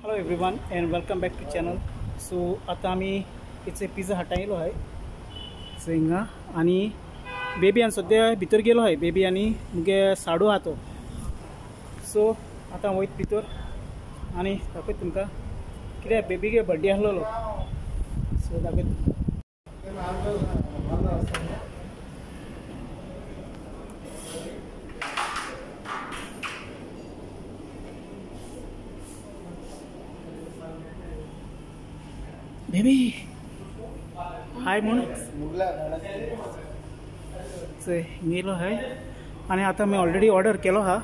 Hello everyone and welcome back to channel. So आता आम्ही इथे पिझ्झा हटां येलो आहे सो हिंगा आणि बेबी आनी सद्या भितर गेलो आहे. बेबी आणि मुगे साडू आहा तो. सो आता वयत भितर आणि दाखयत तुमकां कित्याक बेबीगे बर्थडे आसलेलो. सो दाखयत बेबी हाय म्हणून गेलो आहे. आणि आता मी ऑलरेडी ऑर्डर केलो हा.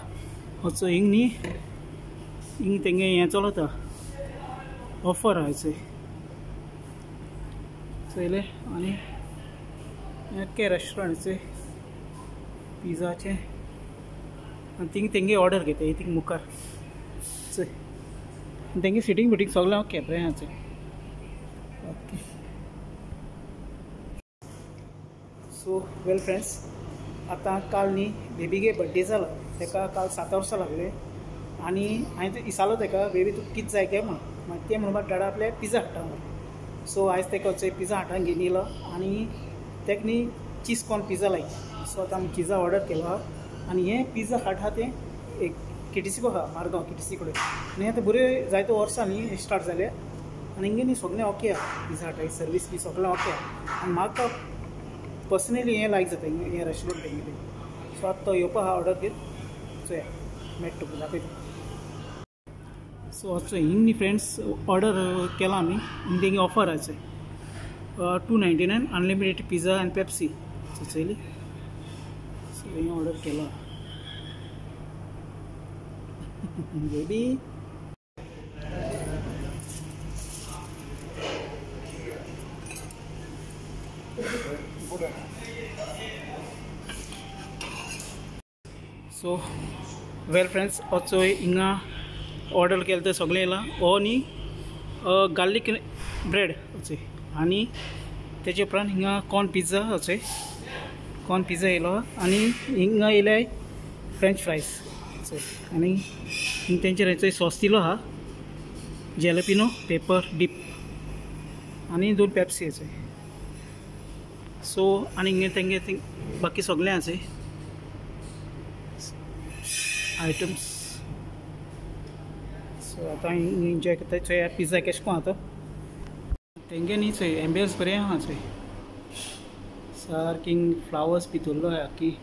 सो हिंग न्ही हिंग तेंगे हें चलता ऑफर आहा चोय चोयले. आनी एक्के रेस्टॉरंटचे पिझ्झाचे आनी थिंग तेंगे ऑर्डर घेता थिंग मुखार चोय. तेंगे सिटींग बिटींग सगळें ओके बरें आहा चोय. ओके सो वेल फ्रेंड्स, आता काल न्ही बेबीगे बर्थडे जाला. तेका काल 7 वर्सां लागले आणि हांवें इसालो तेका बेबी तुका कितें जाय काय म्हण. ते म्हणपाक डाडा आपल्या पिझ्झा हटां व्हर. सो आयज तेका पिझ्झा हटान घेवन येयलो आनी तेका न्ही चीज कॉर्न पिझ्झा लायक. सो आतां आमी पिझ्झा ऑर्डर केलो आहा. आनी हें पिझ्झा हट आहा तें एक केटीसी आहा मारगांव केटीसी कडेन. आनी आतां बऱ्यो जायतो वर्सां न्ही स्टार्ट जाले आनी हिंगे न्ही सगळें ओके आहा. पिझ्झा हटाची सर्वीस बी सगळें ओके आहा. आनी म्हाका पर्सनली हें लायक जाता हें रेस्टॉरंट तेंगेलें. सो आतां तो येवपा आहा ऑर्डर घेवन. सो या मेळटा तुका दाखयता. सो आजचो हिंग न्ही फ्रेंड्स ऑर्डर केला आमी आनी तेंगे ऑफर आहा 299 अनलिमिटेड पिझ्झा आनी पेप्सी. सो चयली सो हिंग ऑर्डर केला बेबी. सो वेल फ्रेंड्स आजचो हिंगा ऑर्डर केलें तें सगळें येयलां. हो न्ही गार्लीक ब्रेड अशें आनी तेजे उपरांत हिंगा कॉर्न पिझ्झा अशें कॉर्न पिझ्झा येयलो. आनी हिंगा येयले फ्रेंच फ्रायज आनी हिंग तेंचेर हेचो सॉस दिलो आहा जॅलपिनो पेपर डीप आनी 2 पेप्सी अशें. सो आनी हिंगे तेंगे बाकी सगळें अशें आयटम्स. सो आतां एन्जॉय करता चोय पिझ्झा केश कोन आतां तेंगे न्ही चोय एम्बियन्स बरें आहा चोय. सारकी फ्लावर्स बी दवरलो आहा आख्खी.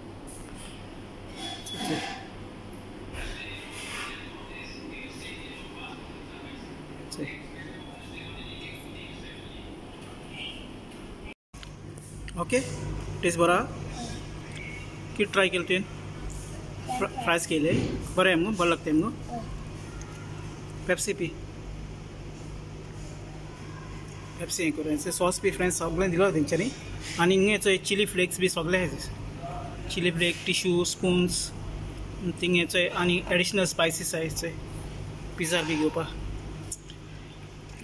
ओके टेस्ट बरा कित ट्राय केलें तुवें फ्रायज केले बरें मुगो बरें लागता मुगो. पेप्सी पी पेप्सी हें करून सॉस बी फ्रेंड्स सगळें दिलो तेंच्यांनी. आनी हिंगे चिली फ्लेक्स बी सगळें चिली फ्लेक टिश्यू स्पून्स थिंगे आनी एडिशनल स्पायसीस आहाय पिझ्झा बी घेवपाक.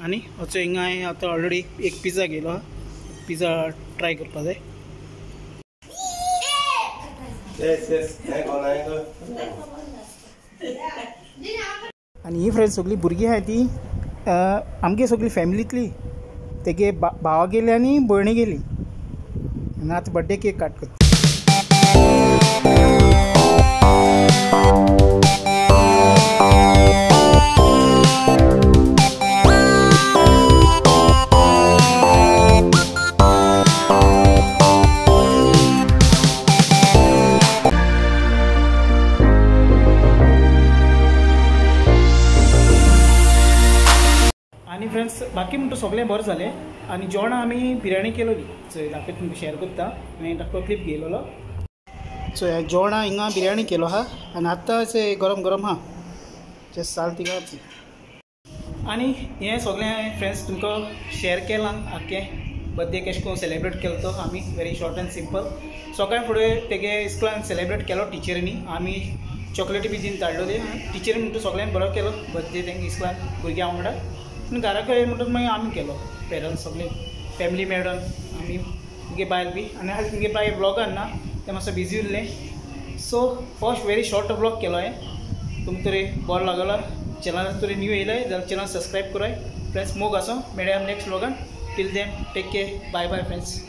आनी असो हिंगा हांवें आतां ऑलरेडी एक पिझ्झा घेयलो. पिझ्झा ट्राय करपा जाय. आनी ही फ्रेंड्स सगळीं भुरगीं आहाय ती आमगे सगळीं फॅमिलींतली. तेगे भावा गेली आनी भयणी गेली आनी आतां बर्थडे केक काट करता. आनी फ्रेंड्स बाकी म्हणटा सगळें बरें जालें. आनी जेवणां आमी बिर्याणी केलोली चोय दाखयता तुमकां शेअर करता. हांवें दाखलो क्लिप घेयलोलो. सो ह्या जेवणां हिंगा बिर्याणी केलो आहा आनी आतां गरम गरम आहा जे साल तिका. आनी हें सगळें फ्रेंड्स तुमकां शेअर केलां आख्खें बर्थडे केश कोन्न सेलेब्रेट केलो तो आमी वेरी शॉर्ट एंड सिंपल. सगळ्यां फुडें तेगे इस्कॉलान सेलेब्रेट केलो टिचरींनी. आमी चॉकलेटी बी दिवन धाडलोली. टिचरीन म्हणटा सगळ्यांनी बरो केलो बर्थडे तेंगे इस्कॉलान भुरग्यां वांगडा. पूण घराक म्हणटा मागीर आमी केलो पेरंट्स सगळें फॅमिली मेळून आमी तुगे बायल बी. आनी आज तुगे बाय ब्लॉगान ना तें मातसो बिजी उरलें. So first very short blog केलो हांवें. तुमकां तरी बरो लागलो चॅनल तुरी न्यू येयलाय जाल्यार चॅनल सबस्क्राईब कराय फ्रेंड्स मोग आसो मेळया नेक्स्ट व्लॉगान till then take care bye bye friends.